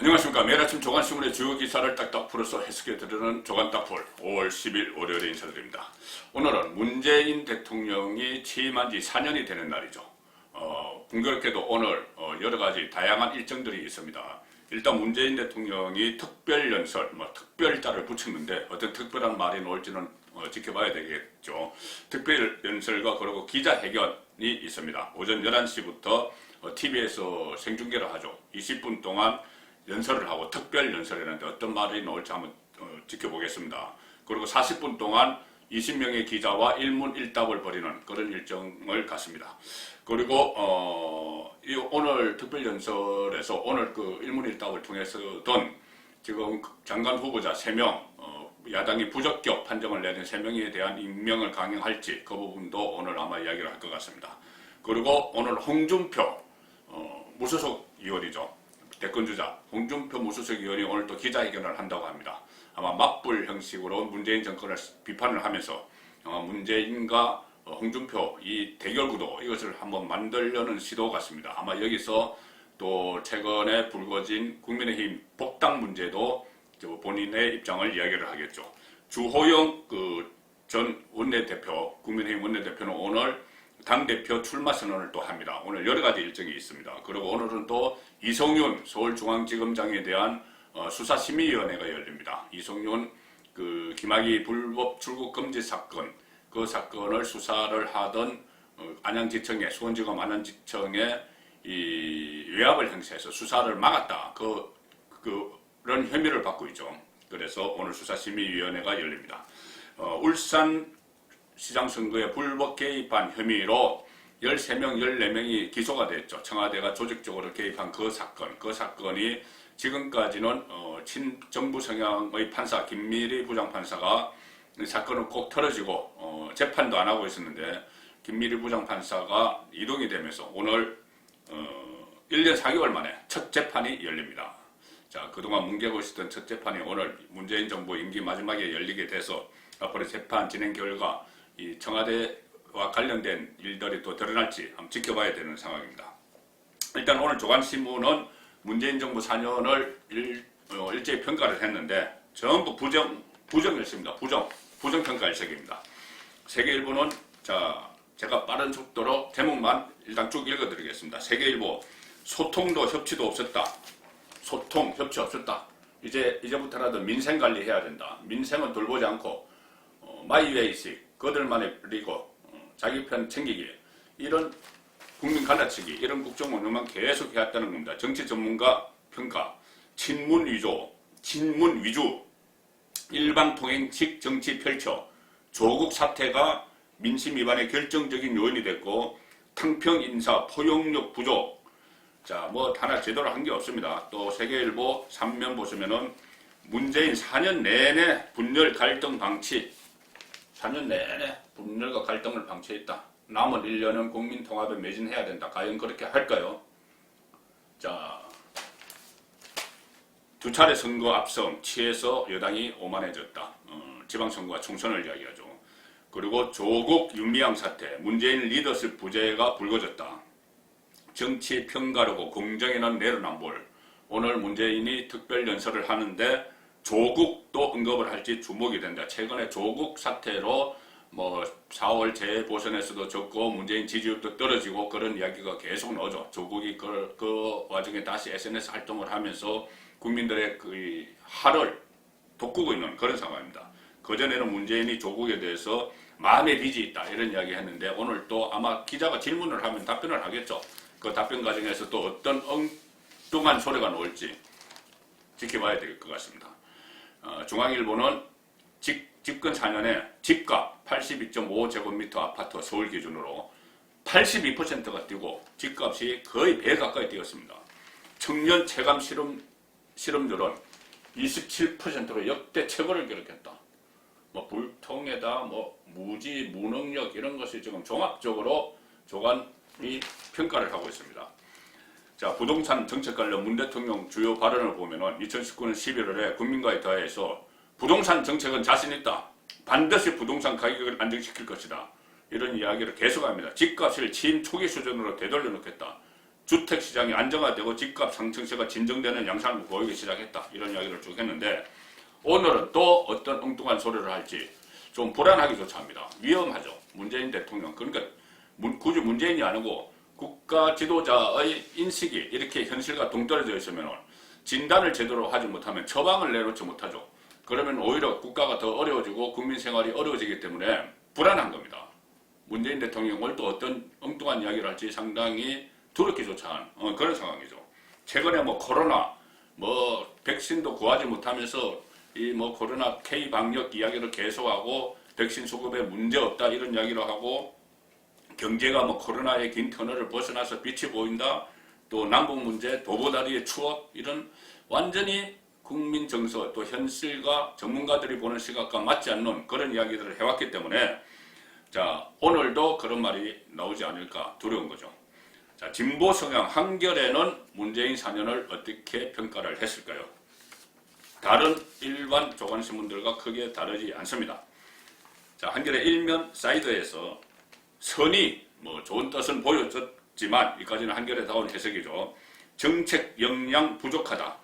안녕하십니까. 매일 아침 조간신문의 주요 기사를 딱딱 풀어서 해석해드리는 조간딱풀 5월 10일 월요일에 인사드립니다. 오늘은 문재인 대통령이 취임한 지 4년이 되는 날이죠. 공교롭게도 오늘 여러가지 다양한 일정들이 있습니다. 일단 문재인 대통령이 특별연설, 특별자를 붙였는데 어떤 특별한 말이 나올지는 지켜봐야 되겠죠. 특별연설과 그리고 기자회견이 있습니다. 오전 11시부터 TV에서 생중계를 하죠. 20분 동안 연설을 하고 특별연설이라는데 어떤 말이 나올지 한번 지켜보겠습니다. 그리고 40분 동안 20명의 기자와 일문일답을 벌이는 그런 일정을 갖습니다. 그리고 오늘 특별연설에서 오늘 그 일문일답을 통해서든 지금 장관 후보자 3명, 야당이 부적격 판정을 내린 3명에 대한 임명을 강행할지 그 부분도 오늘 아마 이야기를 할 것 같습니다. 그리고 오늘 홍준표 무소속 의원이죠. 대권주자 홍준표 무소속 의원이 오늘 또 기자회견을 한다고 합니다. 아마 맞불 형식으로 문재인 정권을 비판을 하면서 문재인과 홍준표 이 대결 구도 이것을 한번 만들려는 시도 같습니다. 아마 여기서 또 최근에 불거진 국민의힘 복당 문제도 본인의 입장을 이야기를 하겠죠. 주호영 전 원내대표, 국민의힘 원내대표는 오늘 당대표 출마 선언을 또 합니다. 오늘 여러 가지 일정이 있습니다. 그리고 오늘은 또 이성윤 서울중앙지검장에 대한 수사심의위원회가 열립니다. 이성윤 김학의 불법 출국 금지 사건, 그 사건을 수사를 하던 안양지청에, 수원지검 안양지청에 이 외압을 행사해서 수사를 막았다. 그런 혐의를 받고 있죠. 그래서 오늘 수사심의위원회가 열립니다. 울산 시장 선거에 불법 개입한 혐의로 13명, 14명이 기소가 됐죠. 청와대가 조직적으로 개입한 그 사건이 지금까지는 친정부 성향의 판사 김미리 부장판사가 사건을 꼭 털어지고 재판도 안 하고 있었는데 김미리 부장판사가 이동이 되면서 오늘 1년 4개월 만에 첫 재판이 열립니다. 자, 그동안 뭉개고 있었던 첫 재판이 오늘 문재인 정부 임기 마지막에 열리게 돼서 앞으로 재판 진행 결과 이 청와대와 관련된 일들이 또 드러날지 한번 지켜봐야 되는 상황입니다. 일단 오늘 조간신문은 문재인 정부 4년을 일제히 평가를 했는데 전부 부정일색입니다. 부정평가 일색입니다. 세계일보는 제가 빠른 속도로 제목만 일단 쭉 읽어드리겠습니다. 세계일보 소통도 협치도 없었다. 소통, 협치 없었다. 이제부터라도 민생 관리해야 된다. 민생은 돌보지 않고 마이웨이식 그들만의 리고 자기 편 챙기기 이런 국민 갈라치기 이런 국정운영만 계속 해왔다는 겁니다. 정치 전문가 평가 친문 위주 일방통행식 정치 펼쳐 조국 사태가 민심 위반의 결정적인 요인이 됐고 탕평 인사 포용력 부족 하나 제대로 한 게 없습니다. 또 세계일보 3면 보시면은 문재인 4년 내내 분열 갈등 방치 4년 내내 분열과 갈등을 방치했다. 남은 1년은 국민통합에 매진해야 된다. 과연 그렇게 할까요? 두 차례 선거 압승 취해서 여당이 오만해졌다. 지방선거와 총선을 이야기하죠. 그리고 조국 윤미향 사태, 문재인 리더십 부재가 불거졌다. 정치 평가르고 공정에는 내로남불. 오늘 문재인이 특별연설을 하는데 조국도 언급을 할지 주목이 된다. 최근에 조국 사태로 4월 재보선에서도 졌고 문재인 지지율도 떨어지고 그런 이야기가 계속 나오죠. 조국이 그 와중에 다시 SNS 활동을 하면서 국민들의 그 화를 돋구고 있는 그런 상황입니다. 그전에는 문재인이 조국에 대해서 마음의 빚이 있다 이런 이야기 했는데 오늘 또 아마 기자가 질문을 하면 답변을 하겠죠. 그 답변 과정에서 또 어떤 엉뚱한 소리가 나올지 지켜봐야 될 것 같습니다. 중앙일보는 집권 4년에 집값 82.5제곱미터 아파트 서울 기준으로 82%가 뛰고 집값이 거의 배 가까이 뛰었습니다. 청년 체감 실업률은 27%로 역대 최고를 기록했다. 불통에다 무지, 무능력 이런 것이 지금 종합적으로 조간이 평가를 하고 있습니다. 부동산 정책 관련 문 대통령 주요 발언을 보면은 2019년 11월에 국민과의 대화에서 부동산 정책은 자신 있다. 반드시 부동산 가격을 안정시킬 것이다. 이런 이야기를 계속합니다. 집값을 취임 초기 수준으로 되돌려 놓겠다. 주택시장이 안정화되고 집값 상승세가 진정되는 양상을 보이기 시작했다. 이런 이야기를 쭉 했는데 오늘은 또 어떤 엉뚱한 소리를 할지 좀 불안하기조차 합니다. 위험하죠. 문재인 대통령. 그러니까 굳이 문재인이 아니고 국가 지도자의 인식이 이렇게 현실과 동떨어져 있으면 진단을 제대로 하지 못하면 처방을 내놓지 못하죠. 그러면 오히려 국가가 더 어려워지고 국민 생활이 어려워지기 때문에 불안한 겁니다. 문재인 대통령을 또 어떤 엉뚱한 이야기를 할지 상당히 두렵기조차 한 그런 상황이죠. 최근에 뭐 코로나, 뭐 백신도 구하지 못하면서 이 뭐 코로나 K 방역 이야기를 계속하고 백신 수급에 문제 없다 이런 이야기를 하고 경제가 뭐 코로나의 긴 터널을 벗어나서 빛이 보인다. 또 남북 문제, 도보다리의 추억 이런 완전히 국민 정서 또 현실과 전문가들이 보는 시각과 맞지 않는 그런 이야기들을 해왔기 때문에 자 오늘도 그런 말이 나오지 않을까 두려운 거죠. 자 진보 성향 한겨레는 문재인 4년을 어떻게 평가를 했을까요? 다른 일반 조간신문들과 크게 다르지 않습니다. 자 한겨레 일면 사이드에서 선이 뭐 좋은 뜻은 보여줬지만 이까지는 한겨레다운 해석이죠. 정책 역량 부족하다.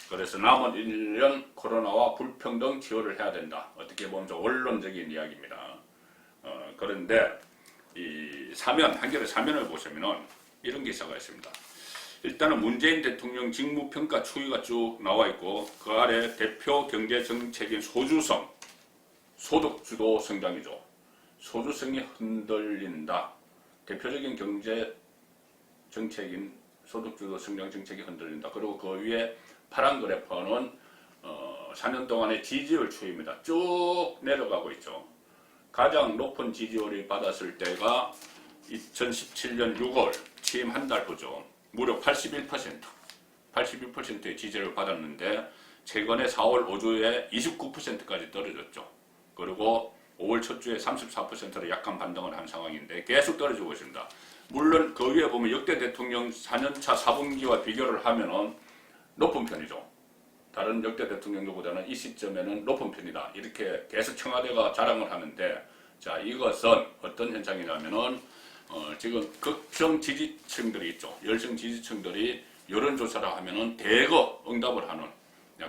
그래서 남은 1년 코로나와 불평등 치유를 해야 된다. 어떻게 보면 좀 원론적인 이야기입니다. 그런데 이 사면 한겨레 사면을 보시면은 이런 기사가 있습니다. 일단은 문재인 대통령 직무평가 추이가 쭉 나와 있고 그 아래 대표 경제정책인 소주성, 소득주도 성장이죠. 소주성이 흔들린다. 대표적인 경제정책인 소득주도 성장정책이 흔들린다. 그리고 그 위에 파란 그래프는 4년 동안의 지지율 추이입니다. 쭉 내려가고 있죠. 가장 높은 지지율을 받았을 때가 2017년 6월 취임 한 달 후죠. 무려 81%의 지지를 받았는데 최근에 4월 5주에 29%까지 떨어졌죠. 그리고 5월 첫 주에 34%로 약간 반등을 한 상황인데 계속 떨어지고 있습니다. 물론 그 위에 보면 역대 대통령 4년차 4분기와 비교를 하면은 높은 편이죠. 다른 역대 대통령보다는 이 시점에는 높은 편이다. 이렇게 계속 청와대가 자랑을 하는데 자 이것은 어떤 현상이냐면은 지금 극성 지지층들이 있죠. 열성 지지층들이 여론조사를 하면은 대거 응답을 하는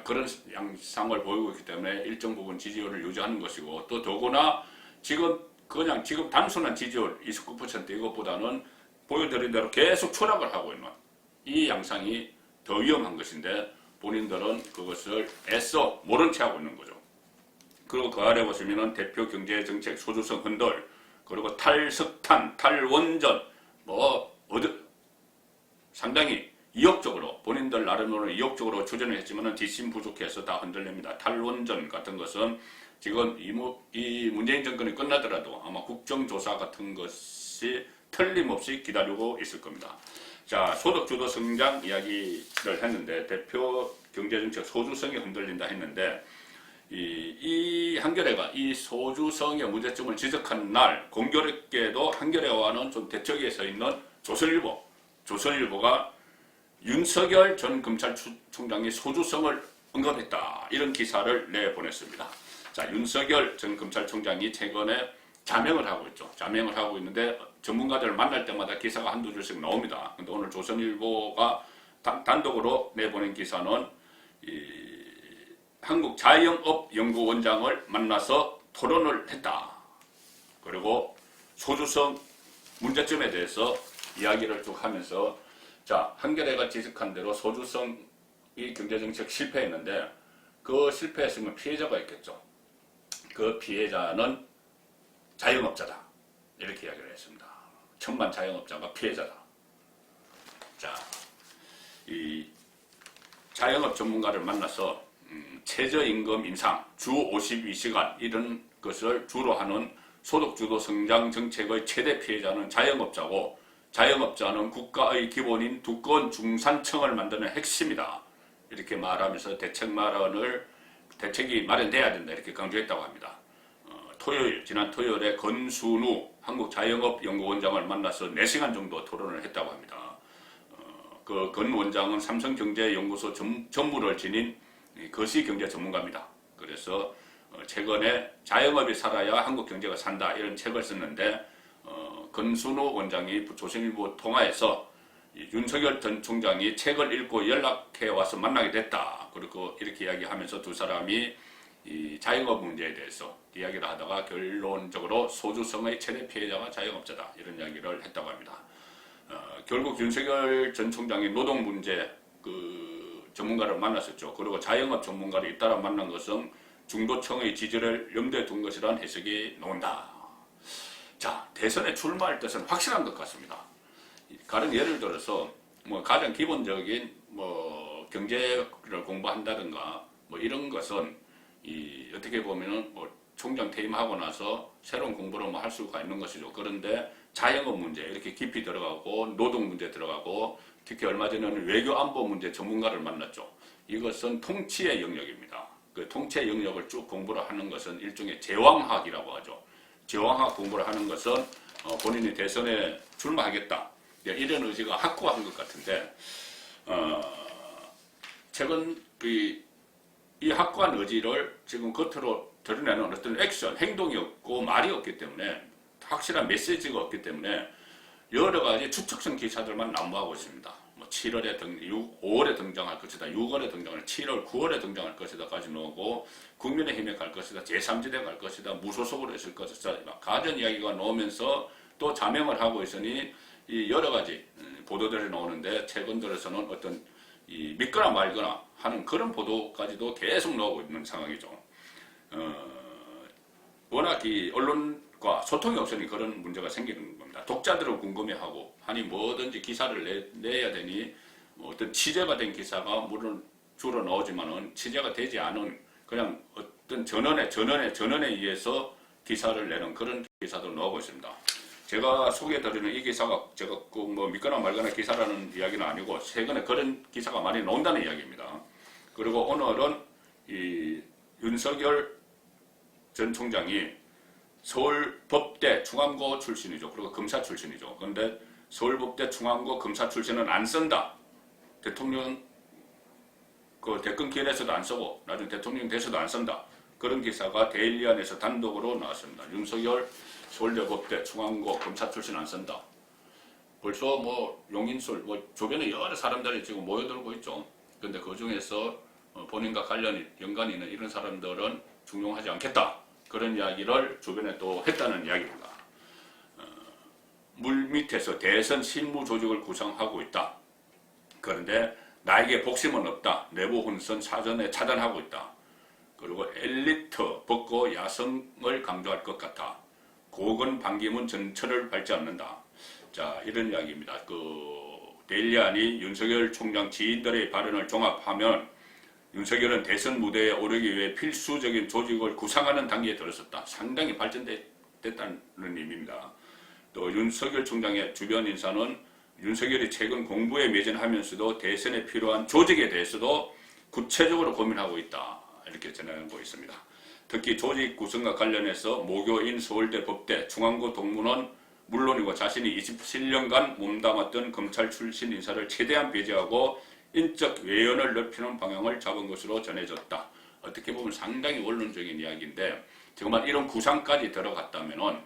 그런 양상을 보이고 있기 때문에 일정 부분 지지율을 유지하는 것이고 또 더구나 지금 단순한 지지율 29% 이것보다는 보여드린 대로 계속 추락을 하고 있는 이 양상이 더 위험한 것인데 본인들은 그것을 애써 모른 채 하고 있는 거죠. 그리고 그 아래 보시면은 대표 경제정책 소주성 흔들 그리고 탈석탄, 탈원전 상당히 이욕적으로 본인들 나름으로 이욕적으로 추진을 했지만은 뒷심 부족해서 다 흔들립니다. 탈원전 같은 것은 지금 이 문재인 정권이 끝나더라도 아마 국정조사 같은 것이 틀림없이 기다리고 있을 겁니다. 자, 소득주도 성장 이야기를 했는데 대표 경제정책 소주성이 흔들린다 했는데 이 한겨레가 이 소주성의 문제점을 지적한 날 공교롭게도 한겨레와는 좀 대척에 서 있는 조선일보가 윤석열 전 검찰총장이 소주성을 언급했다. 이런 기사를 내보냈습니다. 자, 윤석열 전 검찰총장이 최근에 자명을 하고 있죠. 자명을 하고 있는데 전문가들을 만날 때마다 기사가 한두 줄씩 나옵니다. 근데 오늘 조선일보가 단독으로 내보낸 기사는 한국자영업연구원장을 만나서 토론을 했다. 그리고 소주성 문제점에 대해서 이야기를 쭉 하면서 자, 한겨레가 지적한 대로 소주성이 경제정책 실패했는데 그 실패했으면 피해자가 있겠죠. 그 피해자는 자영업자다. 이렇게 이야기를 했습니다. 천만 자영업자가 피해자다. 자, 이 자영업 전문가를 만나서 최저임금 인상, 주 52시간 이런 것을 주로 하는 소득주도 성장 정책의 최대 피해자는 자영업자고 자영업자는 국가의 기본인 두꺼운 중산층을 만드는 핵심이다. 이렇게 말하면서 대책이 마련돼야 된다. 이렇게 강조했다고 합니다. 지난 토요일에 건순우 한국자영업연구원장을 만나서 4시간 정도 토론을 했다고 합니다. 그 건 원장은 삼성경제연구소 전무를 지닌 거시경제 전문가입니다. 그래서 최근에 자영업이 살아야 한국 경제가 산다 이런 책을 썼는데 건순우 원장이 조선일보 통화에서 윤석열 전 총장이 책을 읽고 연락해 와서 만나게 됐다. 그리고 이렇게 이야기하면서 두 사람이 이 자영업 문제에 대해서 이야기를 하다가 결론적으로 소주성의 최대 피해자가 자영업자다. 이런 이야기를 했다고 합니다. 결국 윤석열 전 총장이 노동 문제 전문가를 만났었죠. 그리고 자영업 전문가를 잇따라 만난 것은 중도층의 지지를 염두에 둔 것이라는 해석이 나온다. 자, 대선에 출마할 뜻은 확실한 것 같습니다. 다른 예를 들어서 가장 기본적인 경제를 공부한다든가 이런 것은 어떻게 보면은 총장 퇴임하고 나서 새로운 공부를 할 수가 있는 것이죠. 그런데 자영업 문제 이렇게 깊이 들어가고 노동 문제 들어가고 특히 얼마 전에는 외교 안보 문제 전문가를 만났죠. 이것은 통치의 영역입니다. 그 통치의 영역을 쭉 공부를 하는 것은 일종의 제왕학이라고 하죠. 제왕학 공부를 하는 것은 본인이 대선에 출마하겠다. 이런 의지가 확고한 것 같은데 최근 이 확고한 의지를 지금 겉으로 드러내는 어떤 액션, 행동이 없고 말이 없기 때문에 확실한 메시지가 없기 때문에 여러 가지 추측성 기사들만 난무하고 있습니다. 7월에 5월에 등장할 것이다, 6월에 등장할 7월, 9월에 등장할 것이다까지 나오고 국민의힘에 갈 것이다, 제3지대 갈 것이다, 무소속으로 있을 것이다, 가전 이야기가 나오면서 또 자명을 하고 있으니 이 여러 가지 보도들이 나오는데 최근 들어서는 어떤 믿거나 말거나 하는 그런 보도까지도 계속 나오고 있는 상황이죠. 워낙 이 언론과 소통이 없으니 그런 문제가 생기는 겁니다. 독자들은 궁금해하고 하니 뭐든지 기사를 내야 되니 어떤 취재가 된 기사가 물론 주로 나오지만은 취재가 되지 않은 그냥 어떤 전원에 의해서 기사를 내는 그런 기사도 나오고 있습니다. 제가 소개해드리는 이 기사가 제가 꼭 믿거나 말거나 기사라는 이야기는 아니고 최근에 그런 기사가 많이 나온다는 이야기입니다. 그리고 오늘은 이 윤석열 전 총장이 서울법대 중앙고 출신이죠. 그리고 검사 출신이죠. 그런데 서울법대 중앙고 검사 출신은 안 쓴다. 대통령 대권 기회에서도 안 쓰고 나중에 대통령 돼서도 안 쓴다. 그런 기사가 데일리안에서 단독으로 나왔습니다. 윤석열 서울대 법대 중앙고 검사 출신 안 쓴다. 벌써 용인술 주변에 여러 사람들이 지금 모여들고 있죠. 그런데 그 중에서 본인과 연관이 있는 이런 사람들은 중용하지 않겠다. 그런 이야기를 주변에 또 했다는 이야기입니다. 물밑에서 대선 실무 조직을 구성하고 있다. 그런데 나에게 복심은 없다. 내부 혼선 사전에 차단하고 있다. 그리고 엘리트, 벗고 야성을 강조할 것 같아. 고건 반기문 전철을 밟지 않는다. 자, 이런 이야기입니다. 데일리안이 윤석열 총장 지인들의 발언을 종합하면 윤석열은 대선 무대에 오르기 위해 필수적인 조직을 구상하는 단계에 들어섰다. 상당히 발전됐다는 의미입니다. 또 윤석열 총장의 주변 인사는 윤석열이 최근 공부에 매진하면서도 대선에 필요한 조직에 대해서도 구체적으로 고민하고 있다. 이렇게 전하고 있습니다. 특히 조직 구성과 관련해서 모교인 서울대 법대 중앙고 동문은 물론이고 자신이 27년간 몸담았던 검찰 출신 인사를 최대한 배제하고 인적 외연을 넓히는 방향을 잡은 것으로 전해졌다. 어떻게 보면 상당히 원론적인 이야기인데 정말 이런 구상까지 들어갔다면은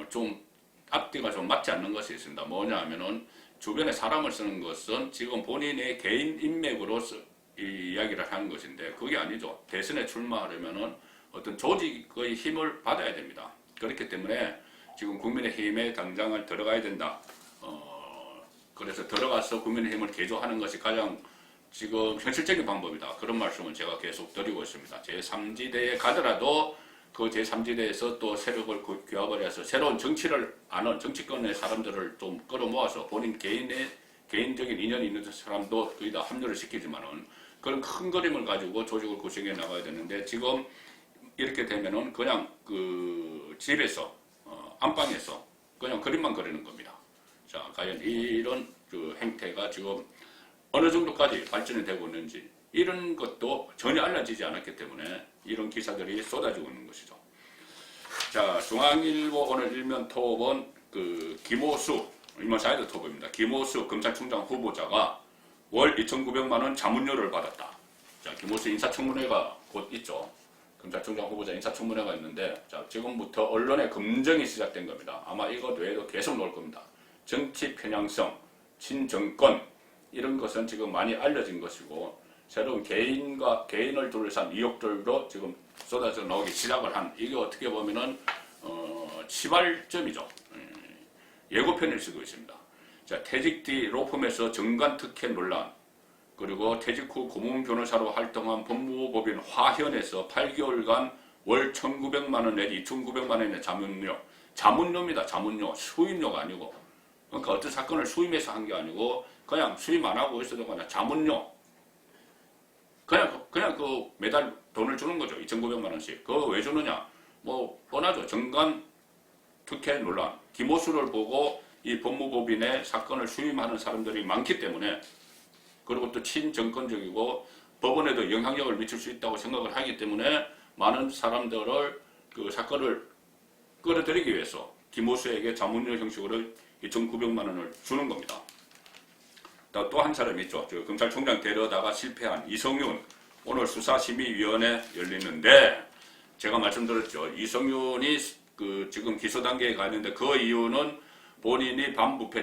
좀 앞뒤가 좀 맞지 않는 것이 있습니다. 뭐냐 하면은 주변에 사람을 쓰는 것은 지금 본인의 개인 인맥으로 이야기를 하는 것인데 그게 아니죠. 대선에 출마하려면은 어떤 조직의 힘을 받아야 됩니다. 그렇기 때문에 지금 국민의힘에 당장을 들어가야 된다. 그래서 들어가서 국민의힘을 개조하는 것이 가장 지금 현실적인 방법이다. 그런 말씀을 제가 계속 드리고 있습니다. 제3지대에 가더라도 그 제3지대에서 또 세력을 규합을 해서 새로운 정치를 아는 정치권의 사람들을 좀 끌어모아서 본인 개인적인 인연이 있는 사람도 거의 다 합류를 시키지만은 그런 큰 그림을 가지고 조직을 구성해 나가야 되는데 지금 이렇게 되면은 그냥 집에서 안방에서 그냥 그림만 그리는 겁니다. 자, 과연 이런 행태가 지금 어느 정도까지 발전이 되고 있는지 이런 것도 전혀 알려지지 않았기 때문에 이런 기사들이 쏟아지고 있는 것이죠. 자, 중앙일보 오늘 일면 톱은 김호수 일면 사이드 톱입니다. 김호수 검찰총장 후보자가 월 2,900만 원 자문료를 받았다. 자, 김호수 인사청문회가 곧 있죠. 검찰총장 후보자 인사청문회가 있는데 자, 지금부터 언론의 검증이 시작된 겁니다. 아마 이것 외에도 계속 나올 겁니다. 정치 편향성, 친정권 이런 것은 지금 많이 알려진 것이고 새로운 개인을 둘러싼 의혹들도 지금 쏟아져 나오기 시작을 한 이게 어떻게 보면은 시발점이죠. 예고편일 수도 있습니다. 자, 퇴직 뒤 로펌에서 정관 특혜 논란 그리고 퇴직 후 고문 변호사로 활동한 법무법인 화현에서 8개월간 월 1,900만 원 내지 2,900만 원의 자문료입니다. 자문료, 수임료가 아니고 그러니까 어떤 사건을 수임해서 한 게 아니고 그냥 수임 안 하고 있어도 그냥 자문료 그냥 그 매달 돈을 주는 거죠. 2,900만 원씩. 그거 왜 주느냐? 뭐 뻔하죠. 정관 특혜 논란. 김호수를 보고 이 법무법인의 사건을 수임하는 사람들이 많기 때문에 그리고 또 친정권적이고 법원에도 영향력을 미칠 수 있다고 생각을 하기 때문에 많은 사람들을 그 사건을 끌어들이기 위해서 김호수에게 자문료 형식으로 2,900만 원을 주는 겁니다. 또 한 사람이 있죠. 저 검찰총장 데려다가 실패한 이성윤 오늘 수사심의위원회 열리는데 제가 말씀드렸죠. 이성윤이 그 지금 기소 단계에 가 있는데 그 이유는 본인이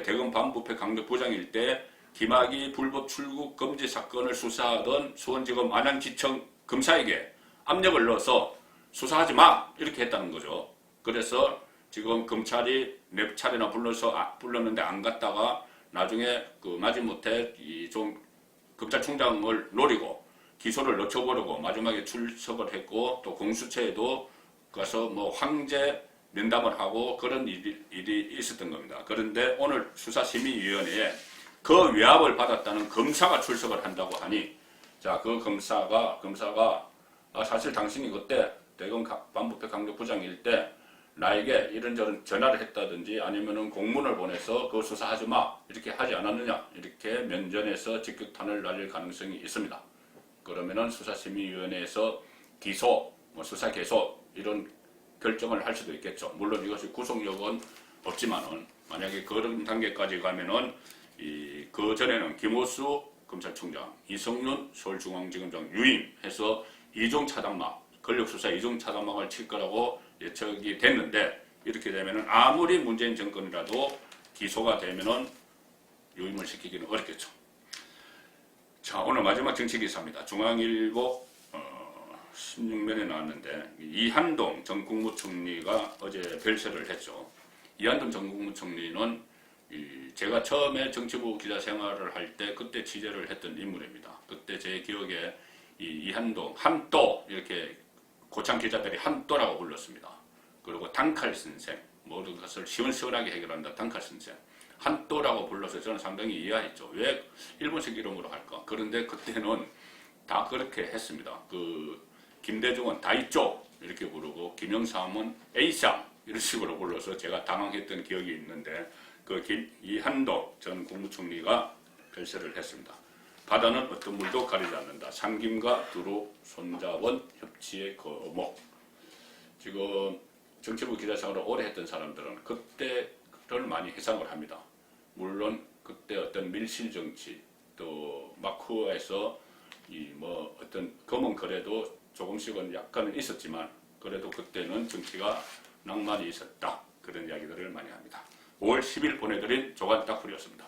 대검 반부패 강력부장일 때 김학의 불법 출국 금지 사건을 수사하던 수원지검 안양지청 검사에게 압력을 넣어서 수사하지 마 이렇게 했다는 거죠. 그래서 지금 검찰이 몇 차례나 불렀는데 안 갔다가 나중에 그 마지못해 좀 검찰총장을 노리고 기소를 늦춰버리고 마지막에 출석을 했고 또 공수처에도 가서 뭐 황제 면담을 하고 그런 일이 있었던 겁니다. 그런데 오늘 수사심의위원회에 그 외압을 받았다는 검사가 출석을 한다고 하니 자, 그 검사가 사실 당신이 그때 대검 반부패 강력부장일 때 나에게 이런저런 전화를 했다든지 아니면은 공문을 보내서 그 수사하지 마 이렇게 하지 않았느냐 이렇게 면전에서 직격탄을 날릴 가능성이 있습니다. 그러면은 수사심의위원회에서 기소, 수사 계속 이런 결정을 할 수도 있겠죠. 물론 이것이 구속력은 없지만은 만약에 그런 단계까지 가면은 그 전에는 김호수 검찰총장, 이성윤 서울중앙지검장 유임해서 이중 차단막, 권력수사 이중 차단막을 칠 거라고 예측이 됐는데 이렇게 되면은 아무리 문재인 정권이라도 기소가 되면은 유임을 시키기는 어렵겠죠. 자, 오늘 마지막 정치 기사입니다. 중앙일보 16면에 나왔는데 이한동 전 국무총리가 어제 별세를 했죠. 이한동 전 국무총리는 제가 처음에 정치부 기자 생활을 할 때 그때 취재를 했던 인물입니다. 그때 제 기억에 이한동 한또 이렇게 고창 기자들이 한또라고 불렀습니다. 그리고 단칼 선생 모든 것을 시원시원하게 해결한다. 단칼 선생 한또라고 불러서 저는 상당히 이해했죠. 왜 일본식 이름으로 할까? 그런데 그때는 다 그렇게 했습니다. 그 김대중은 다이쪼 이렇게 부르고 김영삼은 에이상 이런 식으로 불러서 제가 당황했던 기억이 있는데 이한동 전 국무총리가 별세를 했습니다. 바다는 어떤 물도 가리지 않는다. 상김과 두루 손잡은 협치의 거목. 지금 정치부 기자생활을 오래 했던 사람들은 그때를 많이 회상을 합니다. 물론 그때 어떤 밀실정치 또 마쿠에서 어떤 검은 거래도 조금씩은 약간은 있었지만 그래도 그때는 정치가 낭만이 있었다. 그런 이야기들을 많이 합니다. 5월 10일 보내드린 조간 딱풀이었습니다.